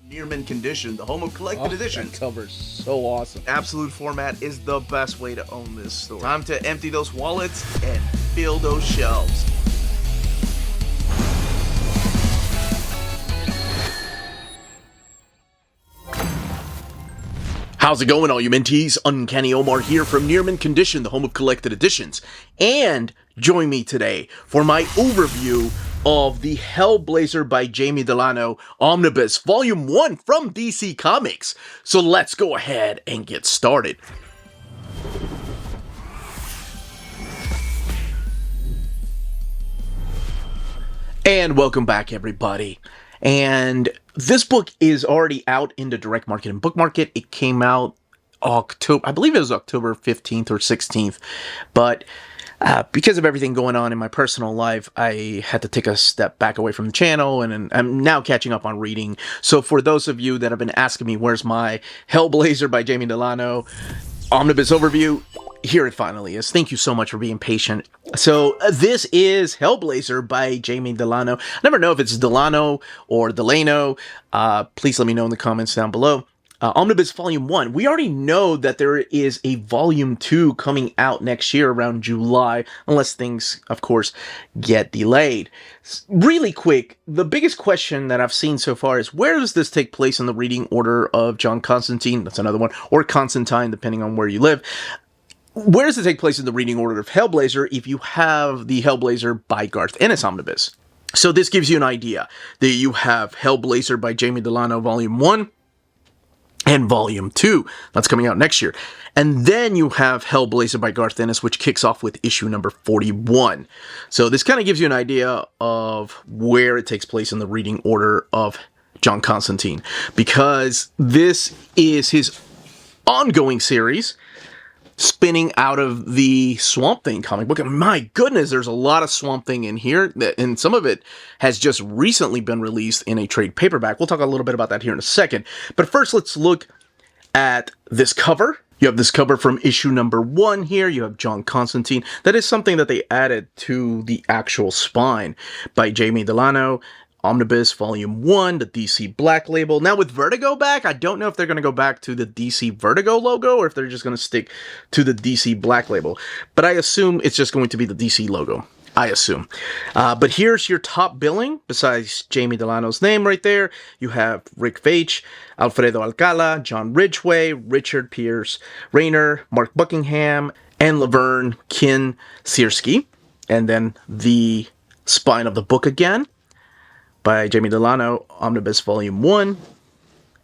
Near mint condition, the home of collected editions. That cover's so awesome. Absolute format is the best way to own this store. Time to empty those wallets and fill those shelves. How's it going, all you minties? Uncanny Omar here from Near Mint Condition, the home of collected editions. And join me today for my overview of the Hellblazer by Jamie Delano Omnibus, Volume 1 from DC Comics. So let's go ahead and get started. And welcome back, everybody. And this book is already out in the direct market and book market. It came out October, I believe it was October 15th or 16th. But because of everything going on in my personal life, I had to take a step back away from the channel, and I'm now catching up on reading. So for those of you that have been asking me, where's my Hellblazer by Jamie Delano Omnibus overview? Here it finally is. Thank you so much for being patient. So this is Hellblazer by Jamie Delano. I never know if it's Delano or Delano. Please let me know in the comments down below. Omnibus Volume 1. We already know that there is a Volume 2 coming out next year around July, unless things, of course, get delayed. Really quick, the biggest question that I've seen so far is, where does this take place in the reading order of John Constantine? That's another one. Or Constantine, depending on where you live. Where does it take place in the reading order of Hellblazer if you have the Hellblazer by Garth Ennis Omnibus? So this gives you an idea that you have Hellblazer by Jamie Delano Volume 1 and Volume 2. That's coming out next year. And then you have Hellblazer by Garth Ennis, which kicks off with issue number 41. So this kind of gives you an idea of where it takes place in the reading order of John Constantine, because this is his ongoing series spinning out of the Swamp Thing comic book. And my goodness, there's a lot of Swamp Thing in here, and some of it has just recently been released in a trade paperback. We'll talk a little bit about that here in a second. But first, let's look at this cover. You have this cover from issue number 1 here. You have John Constantine. That is something that they added to the actual spine by Jamie Delano Omnibus Volume 1, the DC Black label. Now with Vertigo back, I don't know if they're going to go back to the DC Vertigo logo or if they're just going to stick to the DC Black label. But I assume it's just going to be the DC logo. I assume. But here's your top billing, besides Jamie Delano's name right there. You have Rick Veitch, Alfredo Alcala, John Ridgway, Richard Pierce Rayner, Mark Buckingham, and Laverne Kincaid. And then the spine of the book again by Jamie Delano, Omnibus Volume 1.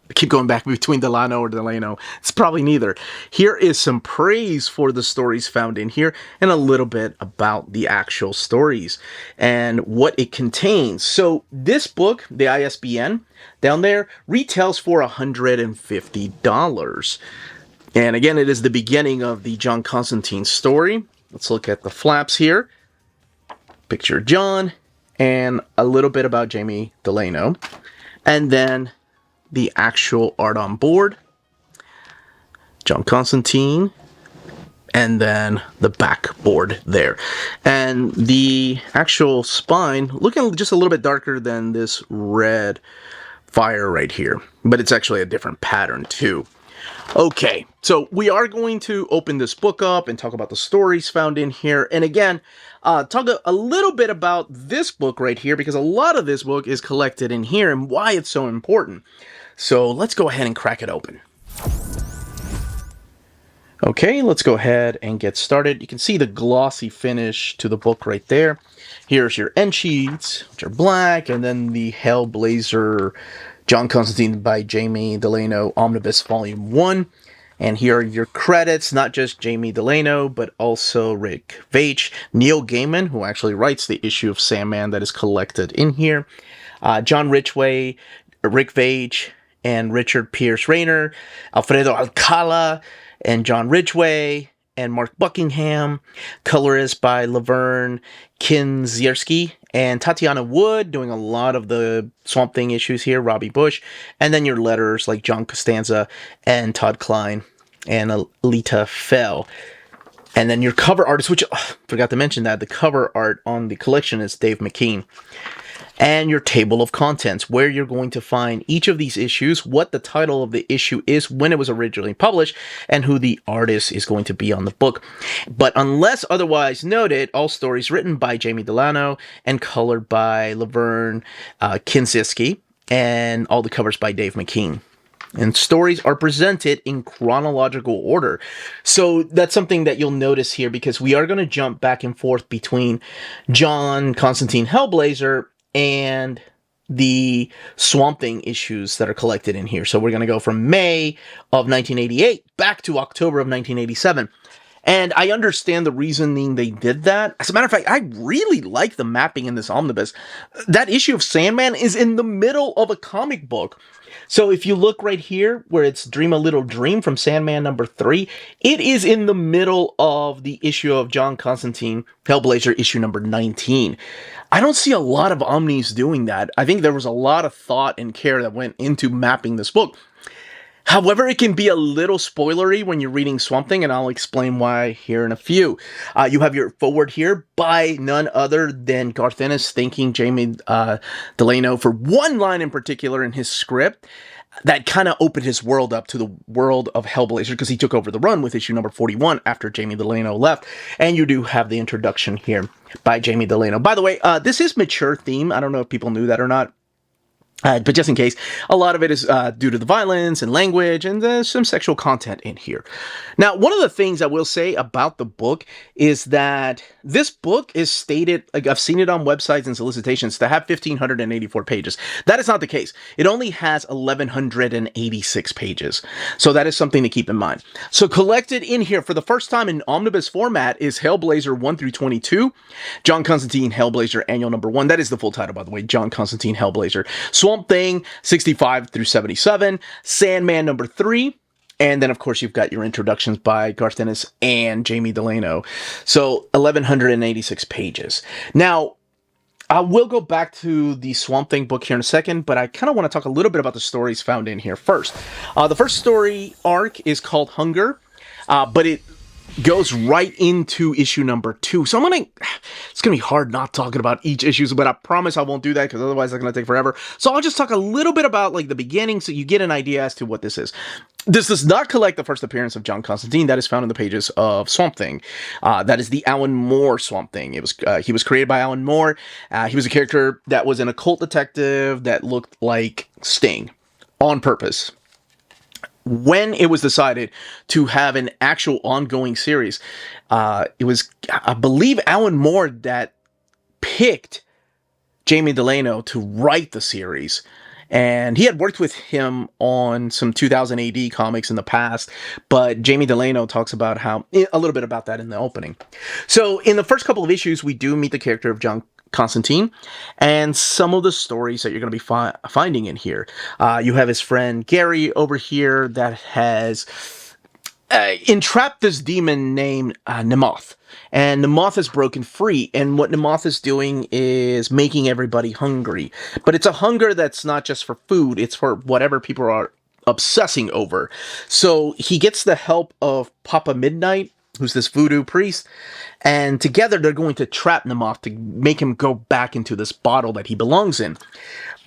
I keep going back between Delano or Delano. It's probably neither. Here is some praise for the stories found in here, and a little bit about the actual stories and what it contains. So this book, the ISBN, down there, retails for $150. And again, it is the beginning of the John Constantine story. Let's look at the flaps here. Picture John, and a little bit about Jamie Delano, and then the actual art on board, John Constantine, and then the backboard there. And the actual spine looking just a little bit darker than this red fire right here, but it's actually a different pattern too. Okay, so we are going to open this book up and talk about the stories found in here. And again, talk a little bit about this book right here, because a lot of this book is collected in here and why it's so important. So let's go ahead and crack it open. Okay, let's go ahead and get started. You can see the glossy finish to the book right there. Here's your end sheets, which are black, and then the Hellblazer John Constantine by Jamie Delano Omnibus Volume 1. And here are your credits, not just Jamie Delano, but also Rick Veitch, Neil Gaiman, who actually writes the issue of Sandman that is collected in here, John Ridgway, Rick Veitch, and Richard Pierce Rayner, Alfredo Alcala, and John Ridgway, and Mark Buckingham, colorist by Laverne Kincaid, and Tatiana Wood, doing a lot of the Swamp Thing issues here, Robbie Bush, and then your letters like John Costanza and Todd Klein and Alita Fell. And then your cover artist, which, forgot to mention that, the cover art on the collection is Dave McKean. and your table of contents, where you're going to find each of these issues, what the title of the issue is, when it was originally published, and who the artist is going to be on the book. But unless otherwise noted, all stories written by Jamie Delano and colored by Laverne Kinsiski, and all the covers by Dave McKean. And stories are presented in chronological order. So that's something that you'll notice here, because we are going to jump back and forth between John Constantine Hellblazer and the Swamp Thing issues that are collected in here. So we're going to go from May of 1988 back to October of 1987. And I understand the reasoning they did that. As a matter of fact, I really like the mapping in this omnibus. That issue of Sandman is in the middle of a comic book. So if you look right here, where it's Dream a Little Dream from Sandman number 3, it is in the middle of the issue of John Constantine Hellblazer issue number 19. I don't see a lot of omnis doing that. I think there was a lot of thought and care that went into mapping this book. However, it can be a little spoilery when you're reading Swamp Thing, and I'll explain why here in a few. You have your forward here by none other than Garth Ennis thanking Jamie Delano for one line in particular in his script that kind of opened his world up to the world of Hellblazer, because he took over the run with issue number 41 after Jamie Delano left. And you do have the introduction here by Jamie Delano. By the way, this is mature theme. I don't know if people knew that or not. But just in case, a lot of it is due to the violence and language, and there's some sexual content in here. Now, one of the things I will say about the book is that this book is stated, like I've seen it on websites and solicitations, to have 1,584 pages. That is not the case. It only has 1,186 pages. So that is something to keep in mind. So collected in here for the first time in omnibus format is Hellblazer 1 through 22, John Constantine Hellblazer Annual Number 1. That is the full title, by the way, John Constantine Hellblazer. Swamp Thing 65 through 77, Sandman number 3, and then of course you've got your introductions by Garth Ennis and Jamie Delano. So 1,186 pages. Now, I will go back to the Swamp Thing book here in a second, but I kind of want to talk a little bit about the stories found in here first. The first story arc is called Hunger, but it goes right into issue number 2. So it's going to be hard not talking about each issue, but I promise I won't do that, because otherwise it's going to take forever. So I'll just talk a little bit about like the beginning, so you get an idea as to what this is. This does not collect the first appearance of John Constantine. That is found in the pages of Swamp Thing. That is the Alan Moore Swamp Thing. He was created by Alan Moore. He was a character that was an occult detective that looked like Sting on purpose. When it was decided to have an actual ongoing series, it was, I believe, Alan Moore that picked Jamie Delano to write the series. And he had worked with him on some 2000 AD comics in the past, but Jamie Delano talks about a little bit about that in the opening. So in the first couple of issues, we do meet the character of John Constantine and some of the stories that you're going to be finding in here. You have his friend Gary over here that has entrapped this demon named Nemoth. And Nemoth is broken free, and what Nemoth is doing is making everybody hungry. But it's a hunger that's not just for food, it's for whatever people are obsessing over. So he gets the help of Papa Midnight, who's this voodoo priest, and together they're going to trap Nemoth to make him go back into this bottle that he belongs in.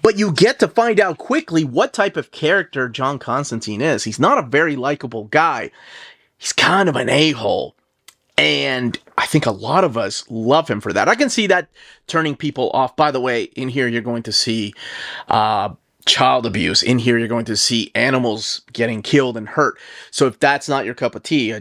But you get to find out quickly what type of character John Constantine is. He's not a very likable guy. He's kind of an a-hole. And I think a lot of us love him for that. I can see that turning people off. By the way, in here you're going to see child abuse. In here you're going to see animals getting killed and hurt. So if that's not your cup of tea,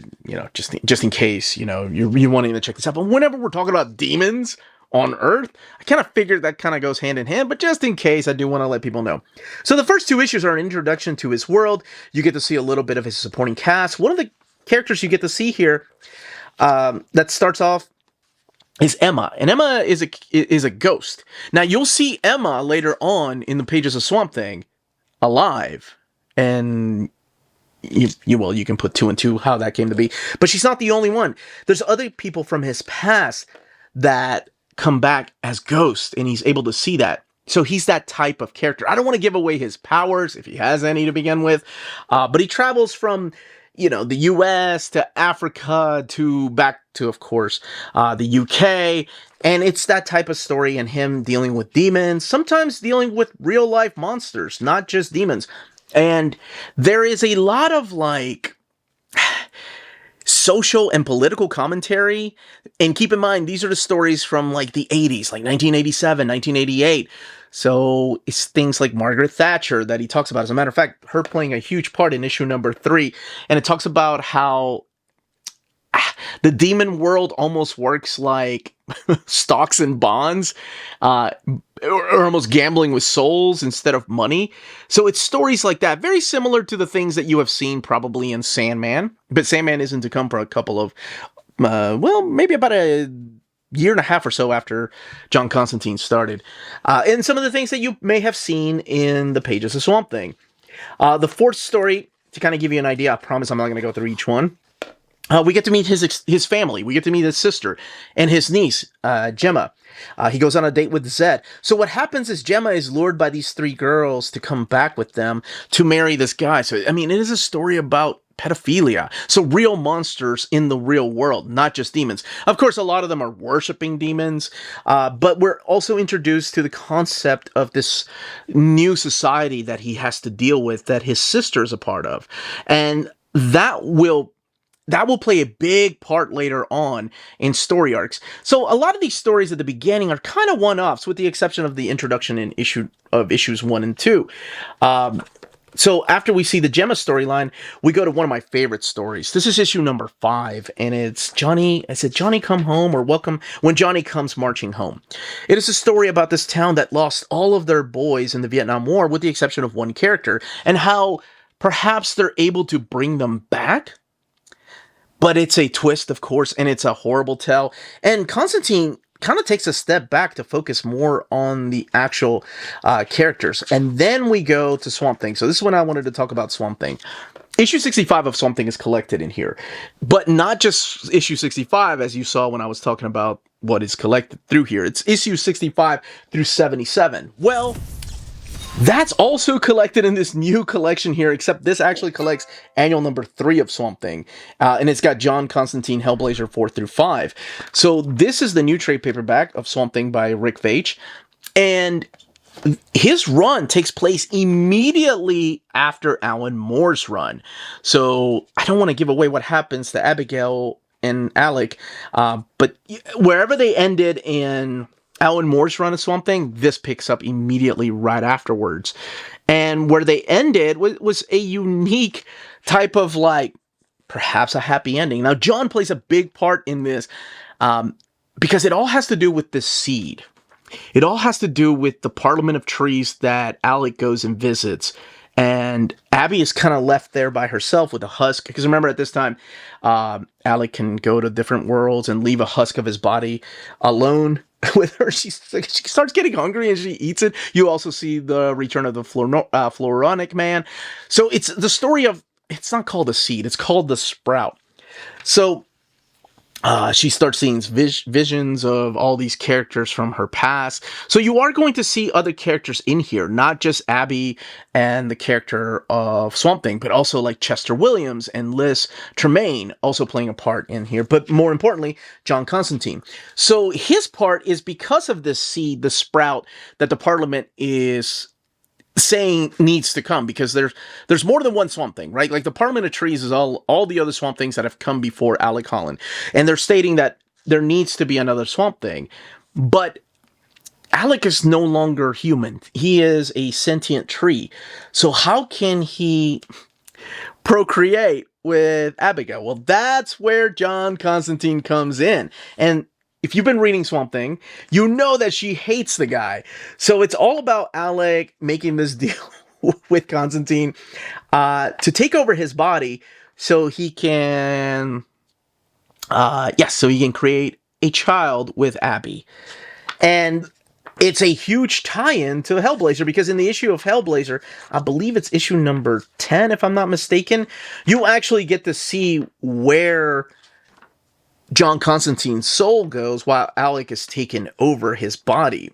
just in case, you're wanting to check this out. But whenever we're talking about demons on Earth, I kind of figured that kind of goes hand in hand, but just in case, I do want to let people know. So the first 2 issues are an introduction to his world. You get to see a little bit of his supporting cast. One of the characters you get to see here that starts off is Emma, and Emma is a ghost. Now you'll see Emma later on in the pages of Swamp Thing alive, and you can put 2 and 2 how that came to be. But she's not the only one. There's other people from his past that come back as ghosts, and he's able to see that. So he's that type of character. I don't want to give away his powers, if he has any to begin with, but he travels from the US to Africa to back to, of course, the UK. And it's that type of story and him dealing with demons, sometimes dealing with real life monsters, not just demons. And there is a lot of social and political commentary. And keep in mind, these are the stories from the 80s, like 1987, 1988. So it's things like Margaret Thatcher that he talks about. As a matter of fact, her playing a huge part in issue number 3. And it talks about how the demon world almost works like stocks and bonds, or almost gambling with souls instead of money. So it's stories like that, very similar to the things that you have seen probably in Sandman. But Sandman isn't to come for a couple of, maybe about a year and a half or so after John Constantine started. And some of the things that you may have seen in the pages of Swamp Thing. The fourth story, to kind of give you an idea, I promise I'm not going to go through each one. We get to meet his family. We get to meet his sister and his niece, Gemma. He goes on a date with Zed. So what happens is Gemma is lured by these 3 girls to come back with them to marry this guy. So, I mean, it is a story about pedophilia. So real monsters in the real world, not just demons. Of course, a lot of them are worshiping demons, but we're also introduced to the concept of this new society that he has to deal with, that his sister is a part of. And that will play a big part later on in story arcs. So a lot of these stories at the beginning are kind of one-offs, with the exception of the introduction in issues 1 and 2. So after we see the Gemma storyline, we go to one of my favorite stories. This is issue number 5, and it's Johnny Come Home, or Welcome When Johnny Comes Marching Home. It is a story about this town that lost all of their boys in the Vietnam War, with the exception of one character, and how perhaps they're able to bring them back. But it's a twist, of course, and it's a horrible tale. And Constantine kind of takes a step back to focus more on the actual characters. And then we go to Swamp Thing. So this is when I wanted to talk about Swamp Thing. Issue 65 of Swamp Thing is collected in here. But not just issue 65, as you saw when I was talking about what is collected through here. It's issue 65 through 77. Well, that's also collected in this new collection here, except this actually collects annual number 3 of Swamp Thing. And it's got John Constantine Hellblazer 4 through 5. So this is the new trade paperback of Swamp Thing by Rick Veitch. And his run takes place immediately after Alan Moore's run. So I don't want to give away what happens to Abigail and Alec. But wherever they ended in Alan Moore's run of Swamp Thing, this picks up immediately right afterwards. And where they ended was a unique type of perhaps a happy ending. Now, John plays a big part in this because it all has to do with this seed. It all has to do with the Parliament of Trees that Alec goes and visits. And Abby is kind of left there by herself with a husk. Because remember, at this time, Alec can go to different worlds and leave a husk of his body alone with her. She starts getting hungry and she eats it. You also see the return of the Floronic Man. So it's the story of, it's not called a seed, it's called the sprout. So she starts seeing visions of all these characters from her past. So you are going to see other characters in here, not just Abby and the character of Swamp Thing, but also like Chester Williams and Liz Tremaine also playing a part in here. But more importantly, John Constantine. So his part is because of this seed, the sprout, that the Parliament is saying needs to come, because there's more than one Swamp Thing, right? Like the Parliament of Trees is all the other Swamp Things that have come before Alec Holland, and they're stating that there needs to be another Swamp Thing. But Alec is no longer human. He is a sentient tree. So how can he procreate with Abigail? Well, that's where John Constantine comes in. And if you've been reading Swamp Thing, you know that she hates the guy. So it's all about Alec making this deal with Constantine to take over his body so he can, so he can create a child with Abby. And it's a huge tie-in to Hellblazer, because in the issue of Hellblazer, I believe it's issue number 10, if I'm not mistaken, you actually get to see where John Constantine's soul goes while Alec is taken over his body.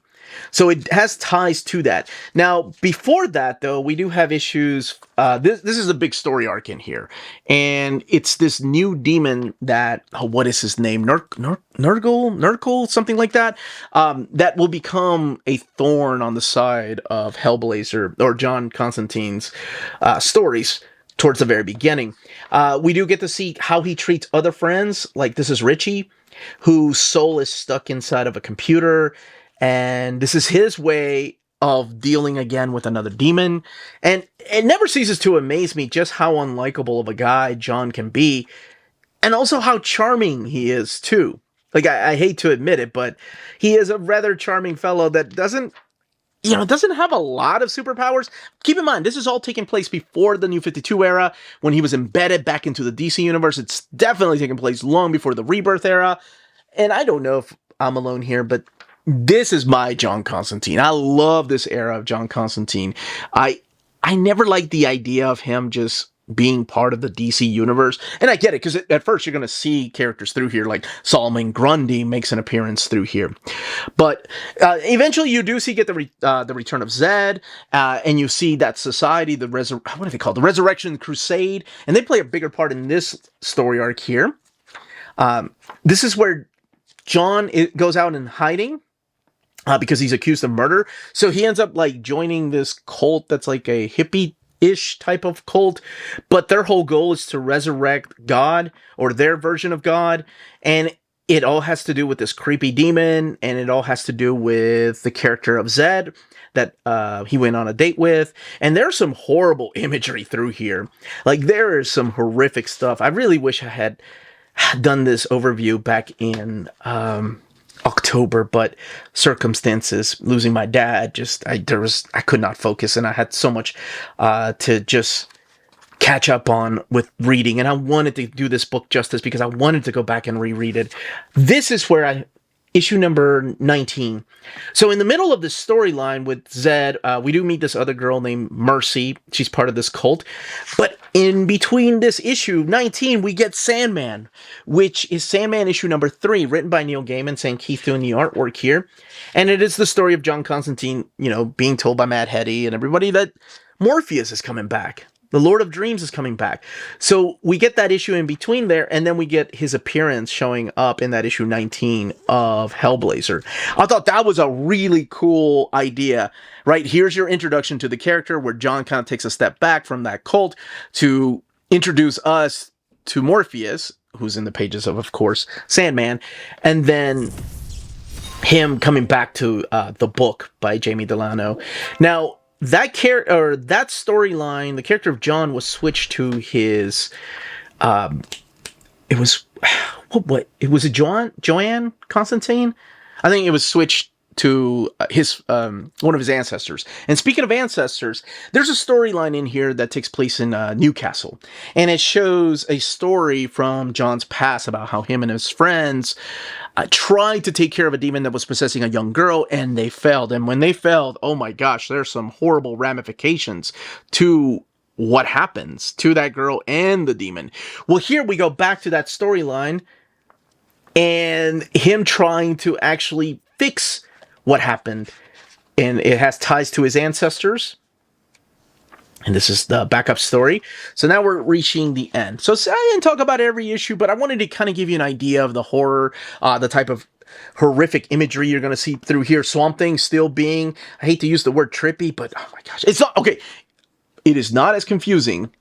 So it has ties to that. Now, before that, though, we do have issues. This is a big story arc in here, and it's this new demon that what is his name? Nurgle, something like that. That will become a thorn on the side of Hellblazer or John Constantine's stories towards the very beginning. We do get to see how he treats other friends. Like this is Richie, whose soul is stuck inside of a computer. And this is his way of dealing again with another demon. And it never ceases to amaze me just how unlikable of a guy John can be. And also how charming he is, too. Like, I hate to admit it, but he is a rather charming fellow that doesn't have a lot of superpowers. Keep in mind, this is all taking place before the New 52 era, when he was embedded back into the DC universe. It's definitely taking place long before the Rebirth era. And I don't know if I'm alone here, but this is my John Constantine. I love this era of John Constantine. I never liked the idea of him just being part of the DC universe. And I get it, because at first you're going to see characters through here, like Solomon Grundy makes an appearance through here. But eventually you do get the return of Zed, and you see that society, what are they called? The Resurrection Crusade, and they play a bigger part in this story arc here. This is where John goes out in hiding. Because he's accused of murder. So he ends up like joining this cult that's like a hippie-ish type of cult. But their whole goal is to resurrect God, or their version of God. And it all has to do with this creepy demon. And it all has to do with the character of Zed that he went on a date with. And there's some horrible imagery through here. Like there is some horrific stuff. I really wish I had done this overview back in October, but circumstances, losing my dad, I could not focus, and I had so much to just catch up on with reading, and I wanted to do this book justice because I wanted to go back and reread it. This is where issue number 19. So in the middle of this storyline with Zed, we do meet this other girl named Mercy. She's part of this cult. But in between this issue 19, we get Sandman, which is Sandman issue number 3, written by Neil Gaiman, Sam Keith doing the artwork here. And it is the story of John Constantine, being told by Mad Hetty and everybody that Morpheus is coming back. The Lord of Dreams is coming back. So we get that issue in between there, and then we get his appearance showing up in that issue 19 of Hellblazer. I thought that was a really cool idea, right? Here's your introduction to the character, where John kind of takes a step back from that cult to introduce us to Morpheus, who's in the pages of course, Sandman, and then him coming back to the book by Jamie Delano. Now, that storyline, the character of John was switched to his, it was Joanne Constantine? I think it was switched to his one of his ancestors. And speaking of ancestors, there's a storyline in here that takes place in Newcastle, and it shows a story from John's past about how him and his friends tried to take care of a demon that was possessing a young girl, and they failed. And when they failed, oh my gosh, there's some horrible ramifications to what happens to that girl and the demon. Well, here we go back to that storyline and him trying to actually fix what happened. And it has ties to his ancestors. And this is the backup story. So now we're reaching the end. So I didn't talk about every issue, but I wanted to kind of give you an idea of the horror, the type of horrific imagery you're going to see through here. Swamp Thing still being, I hate to use the word trippy, but oh my gosh, it's not, okay. It is not as confusing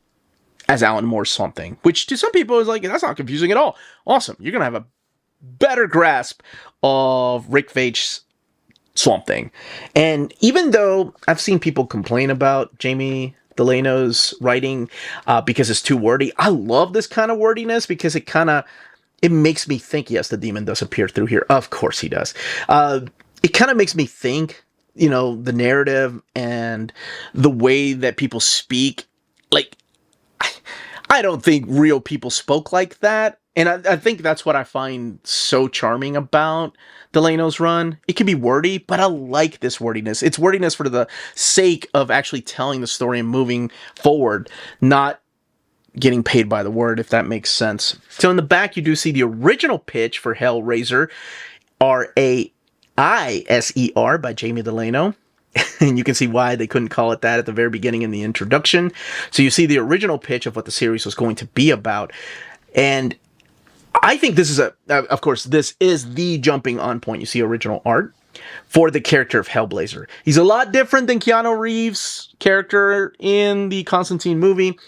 as Alan Moore's Swamp Thing, which to some people is like, that's not confusing at all. Awesome. You're going to have a better grasp of Rick Veitch's Swamp Thing. And even though I've seen people complain about Jamie Delano's writing because it's too wordy, I love this kind of wordiness because it makes me think, yes, the demon does appear through here. Of course he does. It kind of makes me think, the narrative and the way that people speak. Like, I don't think real people spoke like that. And I think that's what I find so charming about Delano's run. It can be wordy, but I like this wordiness. It's wordiness for the sake of actually telling the story and moving forward, not getting paid by the word, if that makes sense. So in the back, you do see the original pitch for Hellraiser are a I-S-E-R by Jamie Delano. And you can see why they couldn't call it that at the very beginning in the introduction. So you see the original pitch of what the series was going to be about. And I think this is of course, this is the jumping on point. You see original art for the character of Hellblazer. He's a lot different than Keanu Reeves' character in the Constantine movie.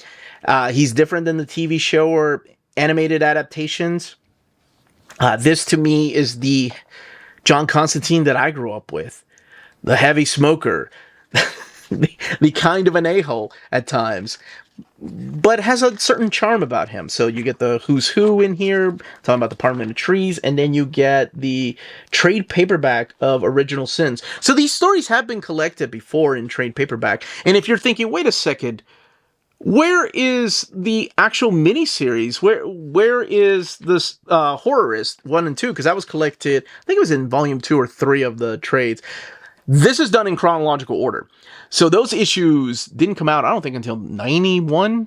He's different than the TV show or animated adaptations. This to me is the John Constantine that I grew up with. The heavy smoker, the kind of an a-hole at times, but has a certain charm about him. So you get the who's who in here, talking about the Parliament of Trees, and then you get the trade paperback of Original Sins. So these stories have been collected before in trade paperback. And if you're thinking, wait a second, where is the actual miniseries? Where is this Horrorist 1 and 2? Because that was collected, I think it was in volume 2 or 3 of the trades. This is done in chronological order. So those issues didn't come out, I don't think, until 91?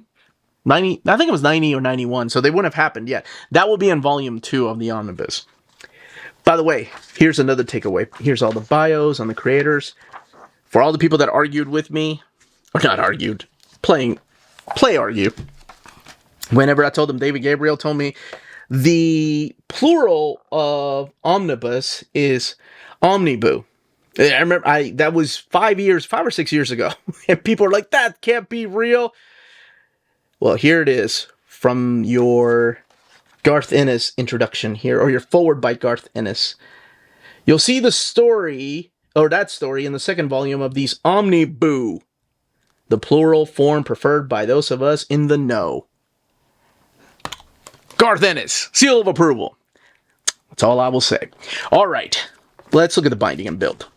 I think it was 90 or 91, so they wouldn't have happened yet. That will be in volume 2 of the Omnibus. By the way, here's another takeaway. Here's all the bios on the creators. For all the people that argued with me, or not argued, play argue. Whenever I told them, David Gabriel told me, the plural of omnibus is omnibu. I remember that was 5 or 6 years ago. And people are like, that can't be real. Well, here it is from your Garth Ennis introduction here, or your forward by Garth Ennis. You'll see the story, or that story, in the second volume of these omnibu, the plural form preferred by those of us in the know. Garth Ennis, seal of approval. That's all I will say. All right, let's look at the binding and build.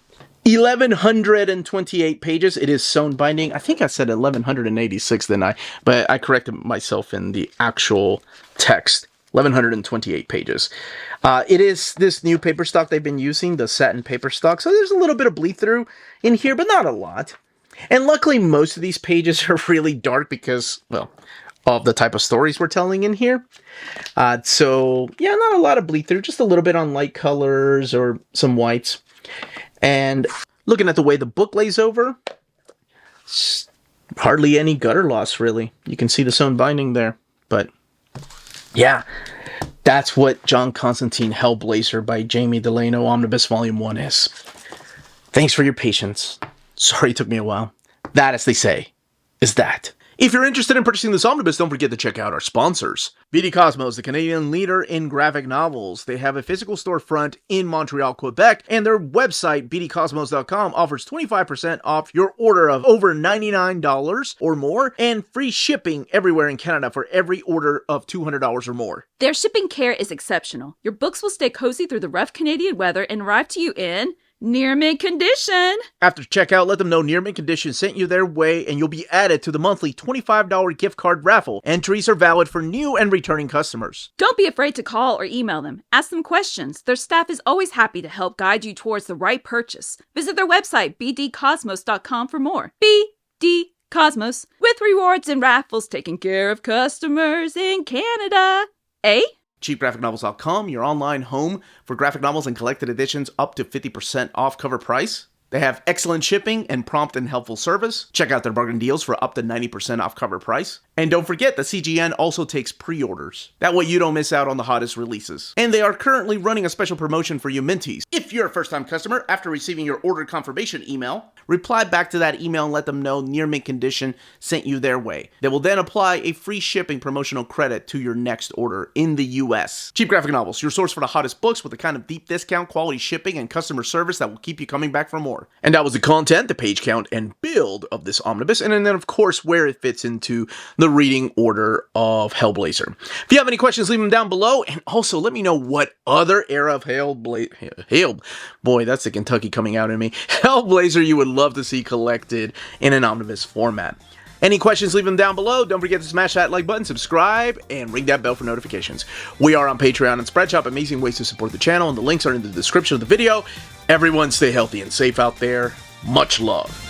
1,128 pages. It is sewn binding. I think I said 1,186, didn't I? But I corrected myself in the actual text. 1,128 pages. It is this new paper stock they've been using, the satin paper stock. So there's a little bit of bleed through in here, but not a lot. And luckily, most of these pages are really dark because, well, of the type of stories we're telling in here. So, yeah, not a lot of bleed through, just a little bit on light colors or some whites. And looking at the way the book lays over, hardly any gutter loss, really. You can see the sewn binding there. But, yeah, that's what John Constantine Hellblazer by Jamie Delano Omnibus Volume 1 is. Thanks for your patience. Sorry it took me a while. That, as they say, is that. If you're interested in purchasing this omnibus, don't forget to check out our sponsors. BD Cosmos, the Canadian leader in graphic novels. They have a physical storefront in Montreal, Quebec, and their website, bdcosmos.com, offers 25% off your order of over $99 or more, and free shipping everywhere in Canada for every order of $200 or more. Their shipping care is exceptional. Your books will stay cozy through the rough Canadian weather and arrive to you in near mint condition. After checkout, let them know Near Mint Condition sent you their way, and you'll be added to the monthly $25 gift card raffle. Entries are valid for new and returning customers. Don't be afraid to call or email them. Ask them questions. Their staff is always happy to help guide you towards the right purchase. Visit their website, bdcosmos.com, for more. BD Cosmos, with rewards and raffles taking care of customers in Canada. Eh? CheapGraphicNovels.com, your online home for graphic novels and collected editions up to 50% off cover price. They have excellent shipping and prompt and helpful service. Check out their bargain deals for up to 90% off cover price. And don't forget that CGN also takes pre-orders. That way you don't miss out on the hottest releases. And they are currently running a special promotion for you Minties. If you're a first-time customer, after receiving your order confirmation email, reply back to that email and let them know Near Mint Condition sent you their way. They will then apply a free shipping promotional credit to your next order in the US. Cheap Graphic Novels, your source for the hottest books with the kind of deep discount, quality shipping, and customer service that will keep you coming back for more. And that was the content, the page count, and build of this omnibus, and then of course where it fits into the reading order of Hellblazer. If you have any questions, leave them down below, and also let me know what other era of boy, that's the Kentucky coming out in me, Hellblazer you would love to see collected in an omnibus format. Any questions, leave them down below. Don't forget to smash that like button, subscribe, and ring that bell for notifications. We are on Patreon and Spreadshop, amazing ways to support the channel, and the links are in the description of the video. Everyone stay healthy and safe out there. Much love.